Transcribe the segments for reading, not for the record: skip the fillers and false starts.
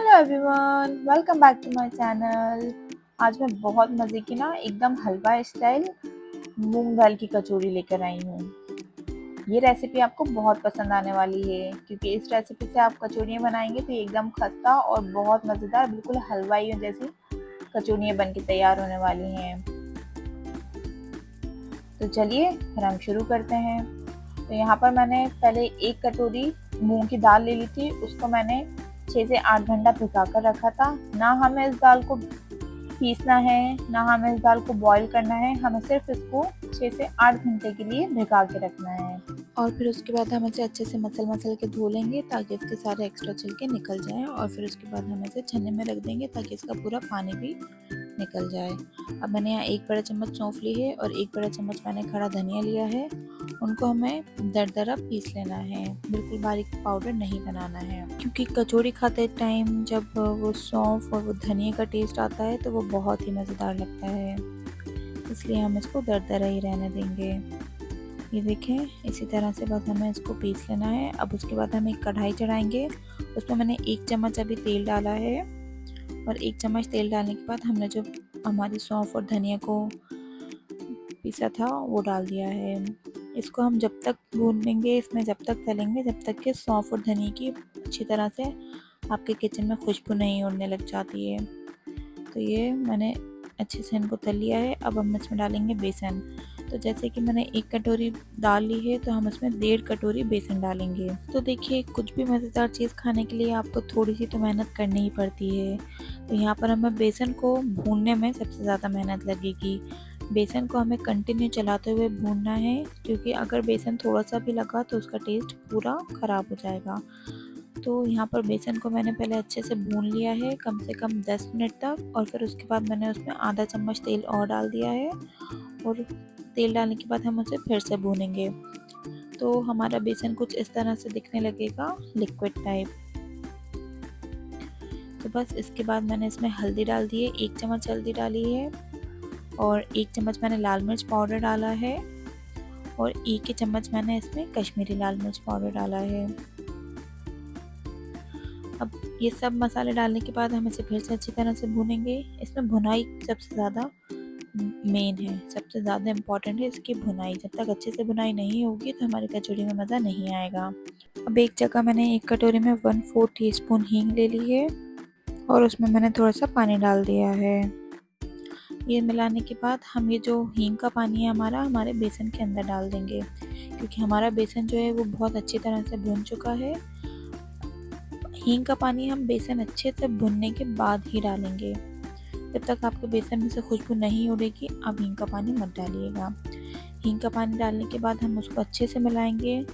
Hello everyone, welcome back to my channel. आज मैं बहुत मज़े की एकदम हलवा स्टाइल मूंग दाल की कचौरी लेकर आई हूँ। ये रेसिपी आपको बहुत पसंद आने वाली है क्योंकि इस रेसिपी से आप कचौरियाँ बनाएंगे तो ये एकदम खस्ता और बहुत मज़ेदार, बिल्कुल हलवाइयों जैसी कचौरियाँ बन के तैयार होने वाली हैं। तो चलिए फिर हम शुरू करते हैं। तो यहाँ पर मैंने पहले 1 कटोरी मूंग की दाल ले ली थी। उसको मैंने 6 से 8 घंटा भिगा कर रखा था। ना हमें इस दाल को पीसना है, ना हमें इस दाल को बॉईल करना है, हमें सिर्फ इसको 6 से 8 घंटे के लिए भिगा के रखना है। और फिर उसके बाद हम इसे अच्छे से मसल के धो लेंगे ताकि इसके सारे एक्स्ट्रा छिलके निकल जाएं। और फिर उसके बाद हम इसे छन्नी में रख देंगे ताकि इसका पूरा पानी भी निकल जाए। अब मैंने यहाँ 1 बड़ा चम्मच सौंफ ली है और 1 बड़ा चम्मच मैंने खड़ा धनिया लिया है। उनको हमें दरदरा पीस लेना है, बिल्कुल बारीक पाउडर नहीं बनाना है, क्योंकि कचौरी खाते टाइम जब वो सौंफ और वो धनिया का टेस्ट आता है तो वो बहुत ही मज़ेदार लगता है, इसलिए हम इसको दरदरा ही रहने देंगे। ये देखें, इसी तरह से बस हमें इसको पीस लेना है। अब उसके बाद हम एक कढ़ाई चढ़ाएंगे। उसमें मैंने 1 चम्मच अभी तेल डाला है और 1 चम्मच तेल डालने के बाद हमने जो हमारी सौंफ और धनिया को पीसा था वो डाल दिया है। इसको हम जब तक भूनेंगे, इसमें जब तक तलेंगे जब तक कि सौंफ और धनिया की अच्छी तरह से आपके किचन में खुशबू नहीं उड़ने लग जाती है। तो ये मैंने अच्छे से इनको तल लिया है। अब हम इसमें डालेंगे बेसन। तो जैसे कि मैंने 1 कटोरी दाल ली है तो हम इसमें 1.5 कटोरी बेसन डालेंगे। तो देखिए, कुछ भी मज़ेदार चीज़ खाने के लिए आपको थोड़ी सी तो मेहनत करनी ही पड़ती है। तो यहाँ पर हमें बेसन को भूनने में सबसे ज़्यादा मेहनत लगेगी। बेसन को हमें कंटिन्यू चलाते हुए भूनना है, क्योंकि अगर बेसन थोड़ा सा भी लगा तो उसका टेस्ट पूरा ख़राब हो जाएगा। तो यहाँ पर बेसन को मैंने पहले अच्छे से भून लिया है, कम से कम 10 मिनट तक। और फिर उसके बाद मैंने उसमें आधा चम्मच तेल और डाल दिया है और तेल डालने के बाद हम उसे फिर से भूनेंगे। तो हमारा बेसन कुछ इस तरह से दिखने लगेगा, लिक्विड टाइप। तो बस इसके बाद मैंने इसमें हल्दी डाल दी है, 1 चम्मच हल्दी डाली है और 1 चम्मच मैंने लाल मिर्च पाउडर डाला है और 1 ही चम्मच मैंने इसमें कश्मीरी लाल मिर्च पाउडर डाला है। अब ये सब मसाले डालने के बाद हम इसे फिर से अच्छी तरह से भूनेंगे। इसमें भुनाई सबसे ज़्यादा मेन है, सबसे ज़्यादा इम्पॉर्टेंट है इसकी भुनाई। जब तक अच्छे से भुनाई नहीं होगी तो हमारी कचौरी में मज़ा नहीं आएगा। अब एक जगह मैंने 1 कटोरी में 1/4 टीस्पून हींग ले ली है और उसमें मैंने थोड़ा सा पानी डाल दिया है। ये मिलाने के बाद हम ये जो हींग का पानी है हमारे बेसन के अंदर डाल देंगे, क्योंकि हमारा बेसन जो है वो बहुत अच्छी तरह से भुन चुका है। हींग का पानी हम बेसन अच्छे से भुनने के बाद ही डालेंगे। जब तक आपके बेसन में से खुशबू नहीं उड़ेगी आप हींग का पानी मत डालिएगा। हींग का पानी डालने के बाद हम उसको अच्छे से मिलाएंगे,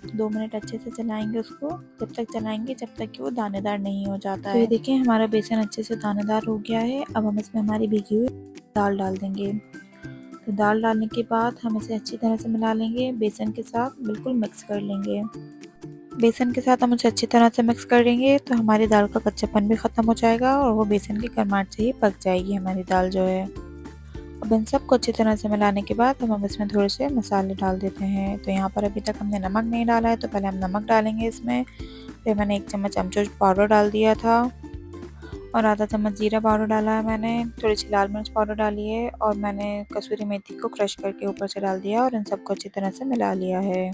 2 मिनट अच्छे से चलाएंगे उसको। जब तक चलाएंगे जब तक कि वो दानेदार नहीं हो जाता है। तो ये देखिए, हमारा बेसन अच्छे से दानेदार हो गया है। अब हम इसमें हमारी भीगी हुई दाल डाल देंगे। तो दाल डालने के बाद हम इसे अच्छी तरह से मिला लेंगे, बेसन के साथ बिल्कुल मिक्स कर लेंगे। बेसन के साथ हम उसे अच्छी तरह से मिक्स कर लेंगे तो हमारी दाल का कच्चापन भी ख़त्म हो जाएगा और वो बेसन की गर्माहट से ही पक जाएगी हमारी दाल जो है। अब इन सबको अच्छी तरह से मिलाने के बाद हम इसमें थोड़े से मसाले डाल देते हैं। तो यहाँ पर अभी तक हमने नमक नहीं डाला है, तो पहले हम नमक डालेंगे इसमें। फिर मैंने 1 चम्मच अमचूर पाउडर डाल दिया था और आधा चम्मच जीरा पाउडर डाला है मैंने। थोड़ी सी लाल मिर्च पाउडर डाली है और मैंने कसूरी मेथी को क्रश करके ऊपर से डाल दिया और इन सबको अच्छी तरह से मिला लिया है।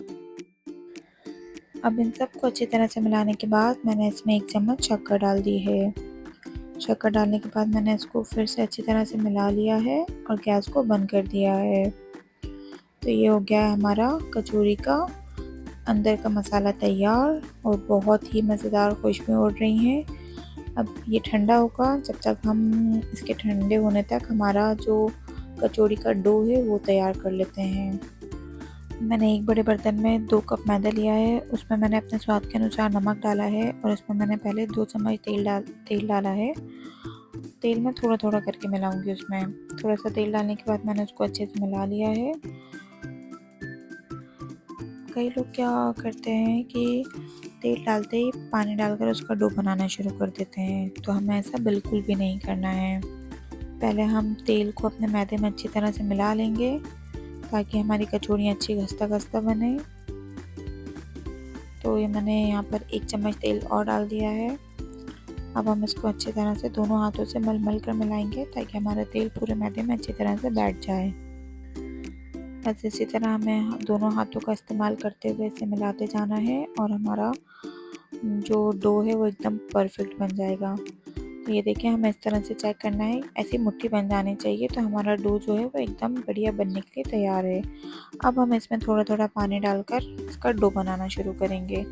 अब इन सबको अच्छी तरह से मिलाने के बाद मैंने इसमें 1 चम्मच शक्कर डाल दी है। शक्कर डालने के बाद मैंने इसको फिर से अच्छी तरह से मिला लिया है और गैस को बंद कर दिया है। तो ये हो गया है हमारा कचौरी का अंदर का मसाला तैयार और बहुत ही मज़ेदार खुशबू उड़ रही हैं। अब ये ठंडा होगा, जब तक हम इसके ठंडे होने तक हमारा जो कचौरी का डो है वो तैयार कर लेते हैं। मैंने एक बड़े बर्तन में 2 कप मैदा लिया है, उसमें मैंने अपने स्वाद के अनुसार नमक डाला है और इसमें मैंने पहले 2 चम्मच तेल डाला है। तेल में थोड़ा थोड़ा करके मिलाऊंगी उसमें। थोड़ा सा तेल डालने के बाद मैंने उसको अच्छे से मिला लिया है। कई लोग क्या करते हैं कि तेल डालते ही पानी डालकर उसका डो बनाना शुरू कर देते हैं, तो हमें ऐसा बिल्कुल भी नहीं करना है। पहले हम तेल को अपने मैदे में अच्छी तरह से मिला लेंगे ताकि हमारी कचौरियाँ अच्छी खस्ता खस्ता बने। तो ये मैंने यहाँ पर 1 चम्मच तेल और डाल दिया है अब हम इसको अच्छी तरह से दोनों हाथों से मल कर मिलाएंगे ताकि हमारा तेल पूरे मैदे में अच्छी तरह से बैठ जाए। बस इसी तरह हमें दोनों हाथों का इस्तेमाल करते हुए इसे मिलाते जाना है और हमारा जो डो है वो एकदम परफेक्ट बन जाएगा। तो ये देखिए, हमें इस तरह से चेक करना है, ऐसी मुट्ठी बन जानी चाहिए, तो हमारा डो जो है वो एकदम बढ़िया बनने के लिए तैयार है। अब हम इसमें थोड़ा थोड़ा पानी डालकर इसका डो बनाना शुरू करेंगे।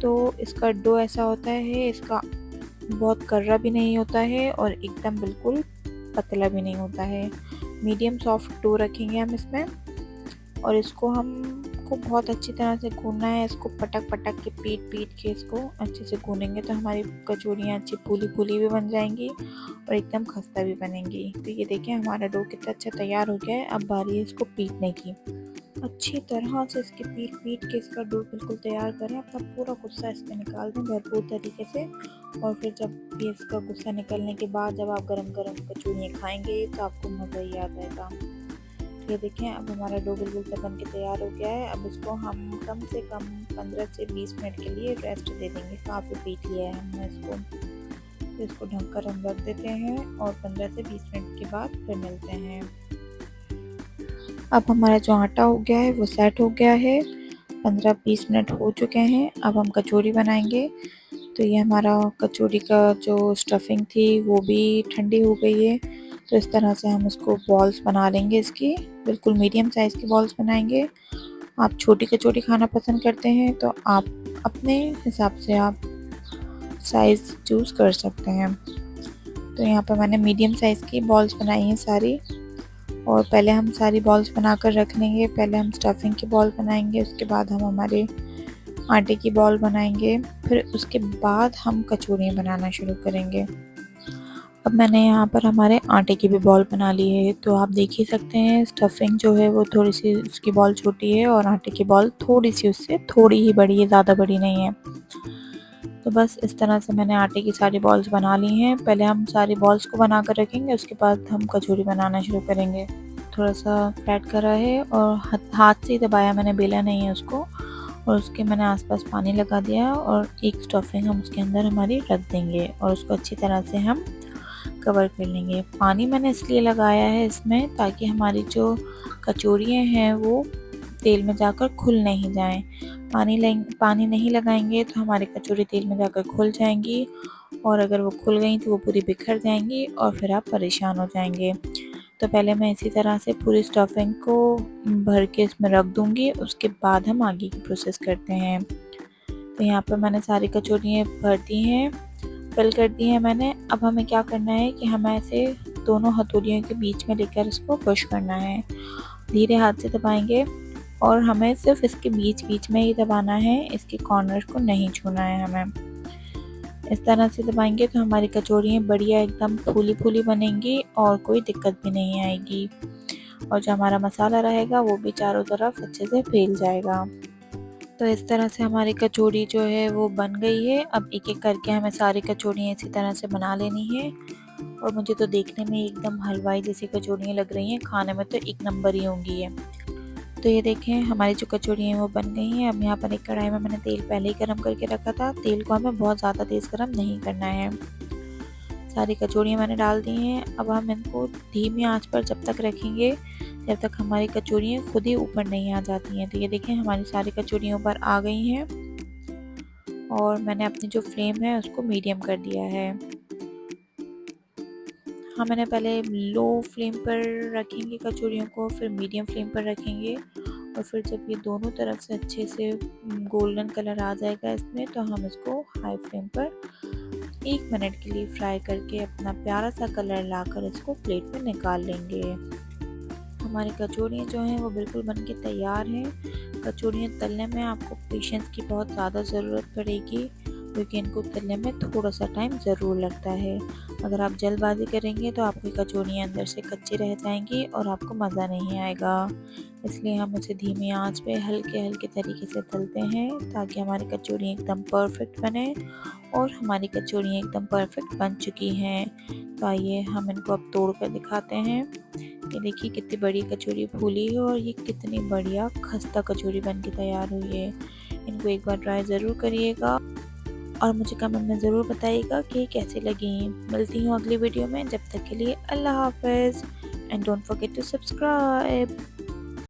तो इसका डो ऐसा होता है, इसका बहुत कर्रा भी नहीं होता है और एकदम बिल्कुल पतला भी नहीं होता है। मीडियम सॉफ्ट डो रखेंगे हम इसमें और इसको हमको बहुत अच्छी तरह से गूंदना है। इसको पटक पटक के पीट के इसको अच्छे से गूंदेंगे तो हमारी कचौड़ियाँ अच्छी फूली फूली भी बन जाएंगी और एकदम खस्ता भी बनेंगी। तो ये देखिए, हमारा डो कितना अच्छा तैयार हो गया है। अब बारी है इसको पीटने की। अच्छी तरह से इसके पीट के इसका डो बिल्कुल तैयार करें। अपना पूरा गुस्सा इस पर निकाल दें भरपूर तरीके से। और फिर जब ये इसका गुस्सा निकलने के बाद जब आप गरम गरम कचौड़ियाँ खाएंगे तो आपको मज़ा ही आ जाएगा। ये देखें, अब हमारा डो बिल्कुल से बन के तैयार हो गया है। अब इसको हम कम से कम 15 से 20 मिनट के लिए रेस्ट दे देंगे। काफ़ी पीट लिया है हमने इसको, तो इसको ढककर हम रख देते हैं और 15 से 20 मिनट के बाद फिर मिलते हैं। अब हमारा जो आटा हो गया है वो सेट हो गया है। 15-20 मिनट हो चुके हैं। अब हम कचौड़ी बनाएंगे। तो ये हमारा कचौड़ी का जो स्टफिंग थी वो भी ठंडी हो गई है। तो इस तरह से हम इसको बॉल्स बना लेंगे। इसकी बिल्कुल मीडियम साइज़ की बॉल्स बनाएंगे। आप छोटी कचौड़ी खाना पसंद करते हैं तो आप अपने हिसाब से आप साइज़ चूज़ कर सकते हैं। तो यहाँ पर मैंने मीडियम साइज़ की बॉल्स बनाई हैं सारी। और पहले हम सारी बॉल्स बनाकर रख लेंगे। पहले हम स्टफिंग की बॉल बनाएंगे, उसके बाद हम हमारे आटे की बॉल बनाएंगे, फिर उसके बाद हम कचौड़ियाँ बनाना शुरू करेंगे। अब मैंने यहाँ पर हमारे आटे की भी बॉल बना ली है। तो आप देख ही सकते हैं, स्टफिंग जो है वो थोड़ी सी उसकी बॉल छोटी है और आटे की बॉल थोड़ी सी उससे थोड़ी ही बड़ी है, ज़्यादा बड़ी नहीं है। तो बस इस तरह से मैंने आटे की सारी बॉल्स बना ली हैं। पहले हम सारी बॉल्स को बना कर रखेंगे, उसके बाद हम कचौड़ी बनाना शुरू करेंगे। थोड़ा सा फ्लैट करा है और हाथ से ही दबाया, मैंने बेला नहीं है उसको। और उसके मैंने आसपास पानी लगा दिया और एक स्टफिंग हम उसके अंदर हमारी रख देंगे और उसको अच्छी तरह से हम कवर कर लेंगे। पानी मैंने इसलिए लगाया है इसमें ताकि हमारी जो कचौड़ियाँ हैं वो तेल में जाकर खुल नहीं जाएं। पानी नहीं लगाएंगे तो हमारी कचौड़ी तेल में जाकर खुल जाएंगी और अगर वो खुल गई तो वो पूरी बिखर जाएंगी और फिर आप परेशान हो जाएंगे। तो पहले मैं इसी तरह से पूरी स्टफिंग को भर के इसमें रख दूंगी, उसके बाद हम आगे की प्रोसेस करते हैं। तो यहाँ पर मैंने सारी कचौड़ियाँ भर दी हैं, फिल कर दी है मैंने। अब हमें क्या करना है कि हमें ऐसे दोनों हथौड़ियों के बीच में लेकर इसको पुश करना है। धीरे हाथ से दबाएंगे और हमें सिर्फ इसके बीच में ही दबाना है, इसके कॉर्नर को नहीं छूना है हमें। इस तरह से दबाएंगे तो हमारी कचौड़ियाँ बढ़िया एकदम फूली फूली बनेंगी और कोई दिक्कत भी नहीं आएगी। और जो हमारा मसाला रहेगा वो भी चारों तरफ अच्छे से फैल जाएगा। तो इस तरह से हमारी कचौड़ी जो है वो बन गई है। अब एक एक करके हमें सारी कचौड़ियाँ इसी तरह से बना लेनी है। और मुझे तो देखने में एकदम हलवाई जैसी कचौड़ियाँ लग रही हैं, खाने में तो एक नंबर ही होंगी ये। तो ये देखें, हमारी जो कचौड़ियाँ हैं वो बन गई हैं। अब यहाँ पर एक कढ़ाई में मैंने तेल पहले ही गर्म करके रखा था। तेल को हमें बहुत ज़्यादा तेज़ गर्म नहीं करना है। सारी कचौड़ियाँ मैंने डाल दी हैं। अब हम इनको धीमी आंच पर जब तक रखेंगे जब तक हमारी कचौड़ियाँ खुद ही ऊपर नहीं आ जाती हैं। तो ये देखें, हमारी सारी कचौड़ियाँ ऊपर आ गई हैं और मैंने अपनी जो फ्लेम है उसको मीडियम कर दिया है। हाँ, मैंने पहले लो फ्लेम पर रखेंगे कचौड़ियों को, फिर मीडियम फ्लेम पर रखेंगे और फिर जब ये दोनों तरफ से अच्छे से गोल्डन कलर आ जाएगा इसमें तो हम इसको हाई फ्लेम पर 1 मिनट के लिए फ्राई करके अपना प्यारा सा कलर लाकर इसको प्लेट में निकाल लेंगे। हमारी कचौड़ियाँ जो हैं वो बिल्कुल बनके तैयार हैं। कचौड़ियाँ तलने में आपको पेशेंस की बहुत ज़्यादा ज़रूरत पड़ेगी क्योंकि इनको तलने में थोड़ा सा टाइम ज़रूर लगता है। अगर आप जल्दबाजी करेंगे तो आपकी कचौड़ियाँ अंदर से कच्ची रह जाएंगी और आपको मज़ा नहीं आएगा। इसलिए हम उसे धीमी आंच पे हल्के हल्के तरीके से तलते हैं ताकि हमारी कचौड़ियाँ एकदम परफेक्ट बने। और हमारी कचौड़ियाँ एकदम परफेक्ट बन चुकी हैं। तो आइए हम इनको अब तोड़ कर दिखाते हैं। ये देखिए कितनी बड़ी कचौड़ी फूली है और ये कितनी बढ़िया खस्ता कचौड़ी बन के तैयार हुई है। इनको एक बार ट्राई ज़रूर करिएगा। और मुझे कमेंट में ज़रूर बताइएगा कि कैसी लगी। मिलती हूँ अगली वीडियो में, जब तक के लिए अल्लाह हाफ़िज़ and don't forget to subscribe.